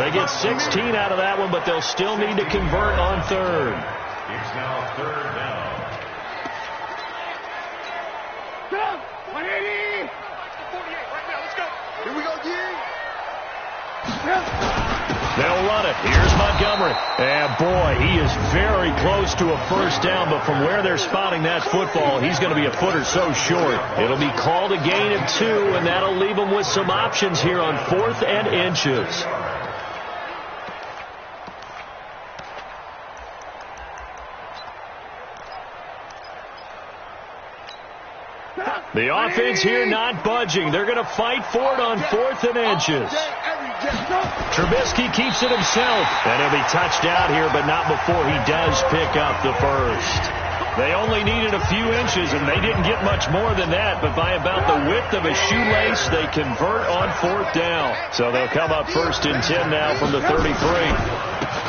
They get 16 out of that one, but they'll still need to convert on 3rd. It's now 3rd down. 180. 48 right now. Let's go. Here we go, G. They'll run it. Here's Montgomery. And, boy, he is very close to a first down, but from where they're spotting that football, he's going to be a foot or so short. It'll be called a gain of 2, and that'll leave them with some options here on 4th and inches. The offense here not budging. They're going to fight for it on 4th and inches. Trubisky keeps it himself. And he'll be touched out here, but not before he does pick up the first. They only needed a few inches, and they didn't get much more than that. But by about the width of a shoelace, they convert on 4th down. So they'll come up 1st and 10 now from the 33.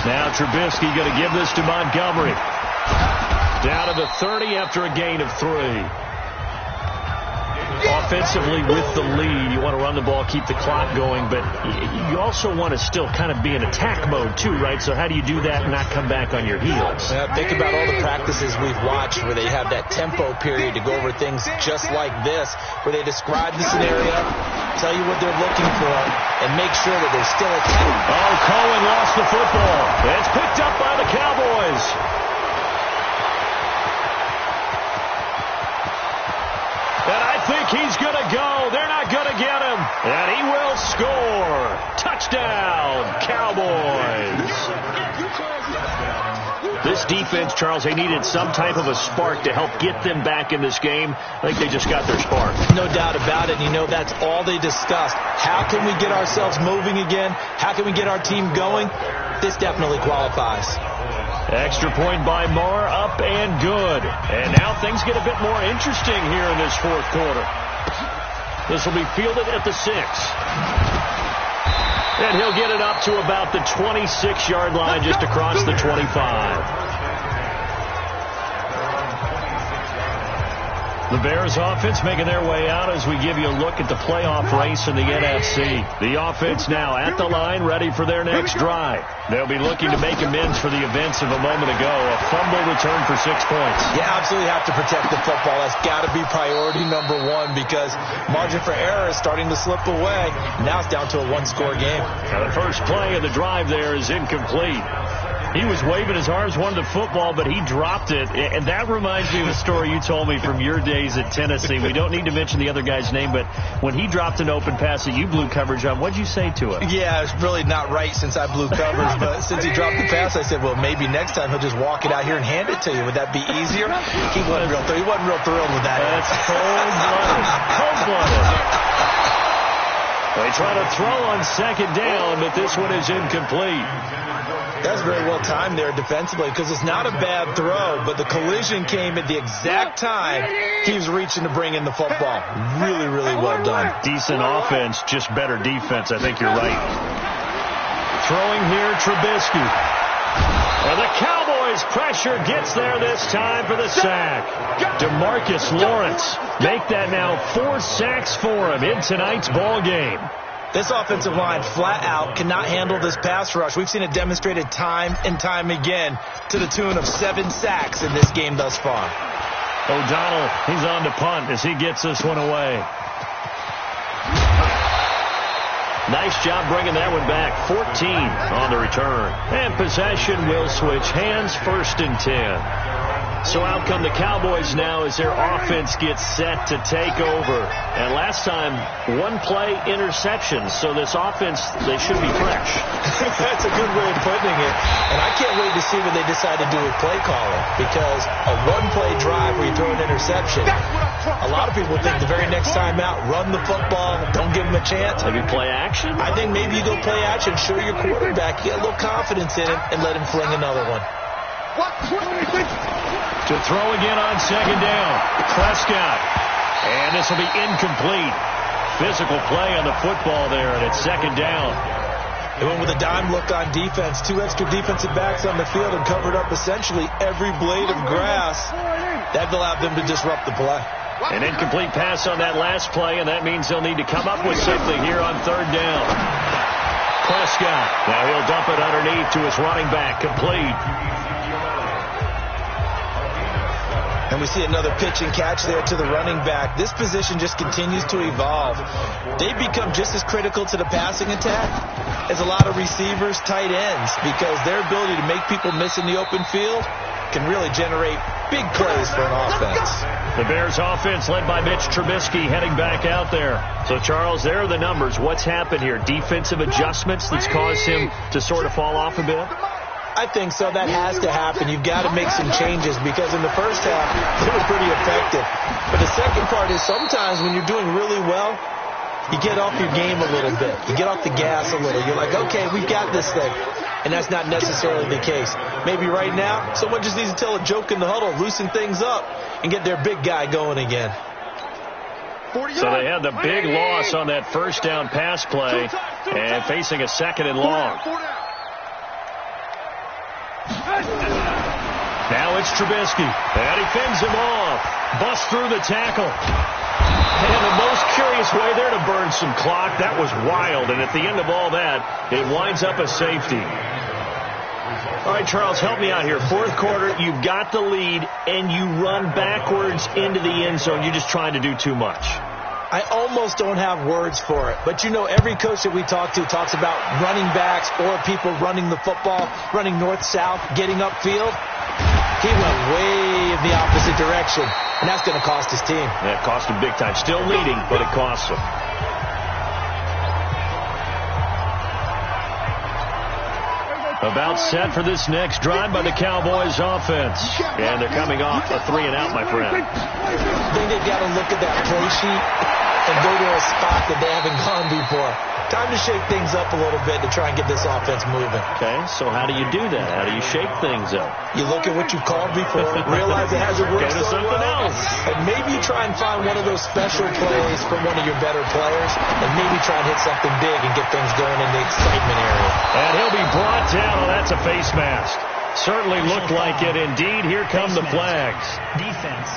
Now Trubisky going to give this to Montgomery. Down to the 30 after a gain of 3. Offensively with the lead, you want to run the ball, keep the clock going, but you also want to still kind of be in attack mode too, right? So how do you do that and not come back on your heels? Think about all the practices we've watched where they have that tempo period to go over things just like this, where they describe the scenario, tell you what they're looking for, and make sure that they're still attacking. Oh, Cohen lost the football. It's picked up by the Cowboys. And I think he's going to go. They're not going to get him. And he will score. Touchdown, Cowboys. This defense, Charles, they needed some type of a spark to help get them back in this game. I think they just got their spark. No doubt about it. You know, that's all they discussed. How can we get ourselves moving again? How can we get our team going? This definitely qualifies. Extra point by Marr, up and good. And now things get a bit more interesting here in this 4th quarter. This will be fielded at the 6. And he'll get it up to about the 26-yard line, just across the 25. The Bears offense making their way out as we give you a look at the playoff race in the NFC. The offense now at the line, ready for their next drive. They'll be looking to make amends for the events of a moment ago. A fumble return for 6 points. You absolutely have to protect the football. That's got to be priority number 1 because margin for error is starting to slip away. Now it's down to a 1-score game. Now the first play of the drive there is incomplete. He was waving his arms, wanted the football, but he dropped it. And that reminds me of a story you told me from your days at Tennessee. We don't need to mention the other guy's name, but when he dropped an open pass that you blew coverage on, what'd you say to him? Yeah, it's really not right since I blew coverage, but since he dropped the pass, I said, well, maybe next time he'll just walk it out here and hand it to you. Would that be easier? He wasn't real thrilled with that. That's cold-blooded. Cold-blooded. They try to throw on 2nd down, but this one is incomplete. That's very well timed there defensively because it's not a bad throw, but the collision came at the exact time he was reaching to bring in the football. Really, really well done. Decent offense, just better defense. I think you're right. Throwing here, Trubisky. And the Cowboys Cowboys pressure gets there this time for the sack. DeMarcus Lawrence make that now 4 sacks for him in tonight's ball game. This offensive line flat out cannot handle this pass rush. We've seen it demonstrated time and time again to the tune of 7 sacks in this game thus far. O'Donnell, he's on to punt as he gets this one away. Nice job bringing that one back. 14 on the return. And possession will switch hands, 1st and 10. So out come the Cowboys now as their offense gets set to take over. And last time, 1-play interception. So this offense, they should be fresh. That's a good way of putting it. And I can't wait to see what they decide to do with play calling. Because a 1-play drive where you throw an interception, a lot of people think the very next time out, run the football, don't give them a chance. Maybe play action? I think maybe you go play action, show your quarterback, get a little confidence in him, and let him fling another one. To throw again on 2nd down. Prescott. And this will be incomplete. Physical play on the football there, and it's 2nd down. They went with a dime look on defense. 2 extra defensive backs on the field and covered up essentially every blade of grass. That allowed them to disrupt the play. An incomplete pass on that last play, and that means they'll need to come up with something here on 3rd down. Prescott. Now he'll dump it underneath to his running back. Complete. And we see another pitch and catch there to the running back. This position just continues to evolve. They become just as critical to the passing attack as a lot of receivers, tight ends, because their ability to make people miss in the open field can really generate big plays for an offense. The Bears offense led by Mitch Trubisky heading back out there. So, Charles, there are the numbers. What's happened here? Defensive adjustments that's caused him to sort of fall off a bit? I think so. That has to happen. You've got to make some changes because in the first half, they were pretty effective. But the second part is sometimes when you're doing really well, you get off your game a little bit. You get off the gas a little. You're like, okay, we've got this thing. And that's not necessarily the case. Maybe right now, someone just needs to tell a joke in the huddle, loosen things up, and get their big guy going again. So they had the big loss on that 1st down pass play and facing a 2nd and long. Now it's Trubisky, and he fends him off. Busts through the tackle. And the most curious way there to burn some clock. That was wild, and at the end of all that, it winds up a safety. All right, Charles, help me out here. 4th quarter, you've got the lead, and you run backwards into the end zone. You're just trying to do too much. I almost don't have words for it. But, you know, every coach that we talk to talks about running backs or people running the football, running north-south, getting upfield. He went way in the opposite direction, and that's going to cost his team. That cost him big time. Still leading, but it costs him. About set for this next drive by the Cowboys offense. And they're coming off a 3-and-out, my friend. I think they've got to look at that play sheet and go to a spot that they haven't gone before. Time to shake things up a little bit to try and get this offense moving. Okay, so how do you do that? How do you shake things up? You look at what you've called before, realize it hasn't worked so something well, else. and maybe you try and find one of those special plays from one of your better players, and maybe try and hit something big and get things going in the excitement area. And he'll be brought down. Oh, that's a face mask. Certainly looked like it. Indeed, here come the flags. Defense.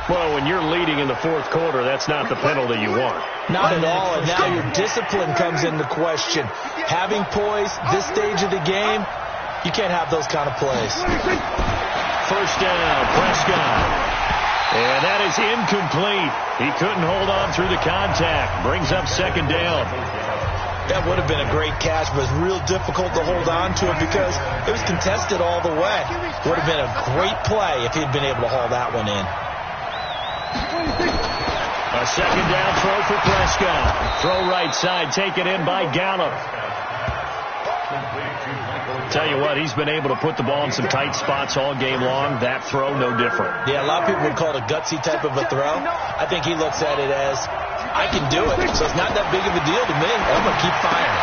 Well, when you're leading in the 4th quarter, that's not the penalty you want. Not at all, and now your discipline comes into question. Having poise this stage of the game, you can't have those kind of plays. 1st down, Prescott. And that is incomplete. He couldn't hold on through the contact. Brings up 2nd down. That would have been a great catch, but it was real difficult to hold on to it because it was contested all the way. Would have been a great play if he'd been able to haul that one in. A 2nd down throw for Prescott. Throw right side, taken in by Gallup. Tell you what, he's been able to put the ball in some tight spots all game long. That throw, no different. Yeah, a lot of people would call it a gutsy type of a throw. I think he looks at it as, I can do it, so it's not that big of a deal to me. I'm going to keep firing.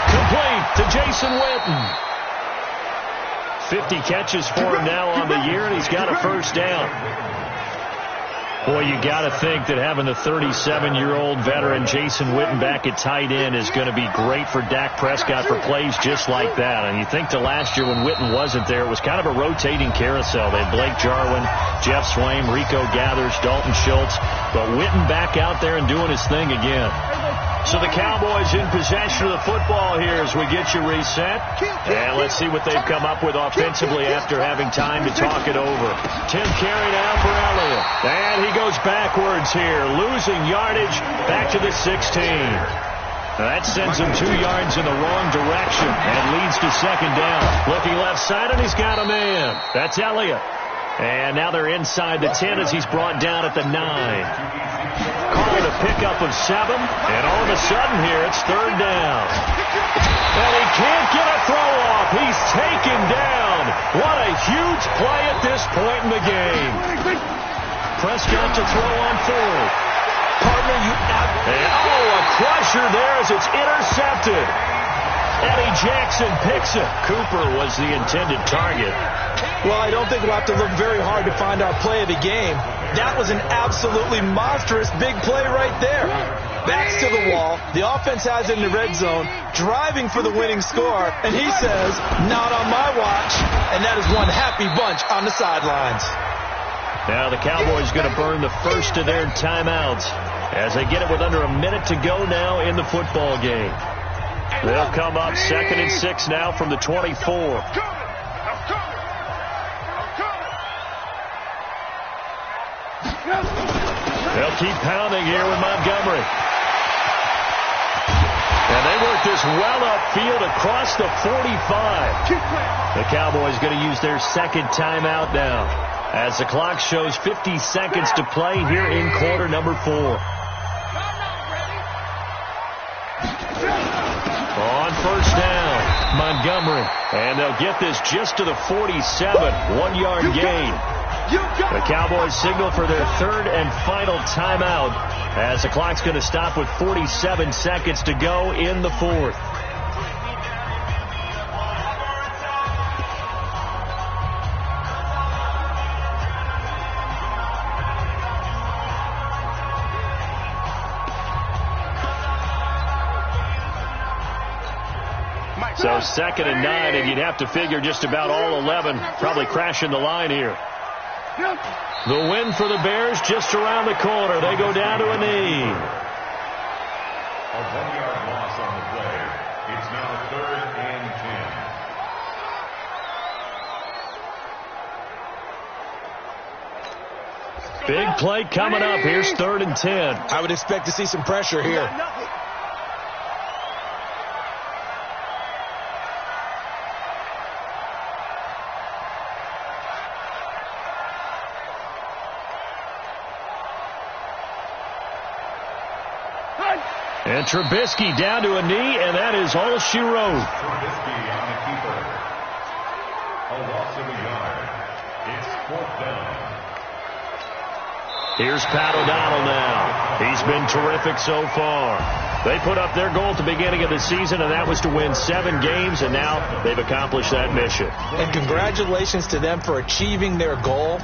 Complete to Jason Witten. 50 catches for him now on the year, and he's got a 1st down. Boy, you got to think that having the 37-year-old veteran Jason Witten back at tight end is going to be great for Dak Prescott for plays just like that. And you think to last year when Witten wasn't there, it was kind of a rotating carousel. They had Blake Jarwin, Jeff Swaim, Rico Gathers, Dalton Schultz. But Witten back out there and doing his thing again. So the Cowboys in possession of the football here as we get you reset. And let's see what they've come up with offensively after having time to talk it over. Tim carry now for Elliott. And he goes backwards here, losing yardage back to the 16. That sends him 2 yards in the wrong direction and leads to second down. Looking left side, and he's got a man. That's Elliott. And now they're inside the 10 as he's brought down at the 9. Called a pickup of 7, and all of a sudden here it's third down. And he can't get a throw off. He's taken down. What a huge play at this point in the game. Prescott to throw on fourth. Partner, a crusher there as it's intercepted. Eddie Jackson picks it. Cooper was the intended target. Well, I don't think we'll have to look very hard to find our play of the game. That was an absolutely monstrous big play right there. Backs to the wall. The offense has it in the red zone, driving for the winning score, and he says, not on my watch. And that is one happy bunch on the sidelines. Now the Cowboys going to burn the first of their timeouts as they get it with under a minute to go now in the football game. They'll come up 2nd and 6 now from the 24. They'll keep pounding here with Montgomery. And they work this well upfield across the 45. The Cowboys going to use their second timeout now as the clock shows 50 seconds to play here in quarter number 4. On first down, Montgomery. And they'll get this just to the 47. 1-yard gain. The Cowboys signal for their third and final timeout as the clock's going to stop with 47 seconds to go in the fourth. So 2nd and 9, and you'd have to figure just about all 11 probably crashing the line here. The win for the Bears just around the corner. They go down to a knee. A 1-yard loss on the play. It's now 3rd and 10. Big play coming up. Here's 3rd and 10. I would expect to see some pressure here. And Trubisky down to a knee, and that is all she wrote. Trubisky on the keeper. A loss of a yard. It's 4th down. Here's Pat O'Donnell now. He's been terrific so far. They put up their goal at the beginning of the season, and that was to win 7 games, and now they've accomplished that mission. And congratulations to them for achieving their goal.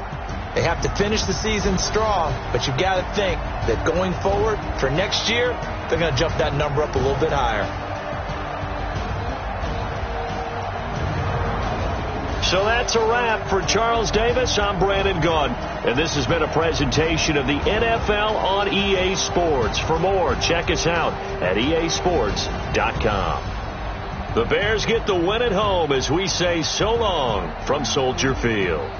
They have to finish the season strong, but you've got to think that going forward for next year, they're going to jump that number up a little bit higher. So that's a wrap for Charles Davis. I'm Brandon Gaudin, and this has been a presentation of the NFL on EA Sports. For more, check us out at easports.com. The Bears get the win at home as we say so long from Soldier Field.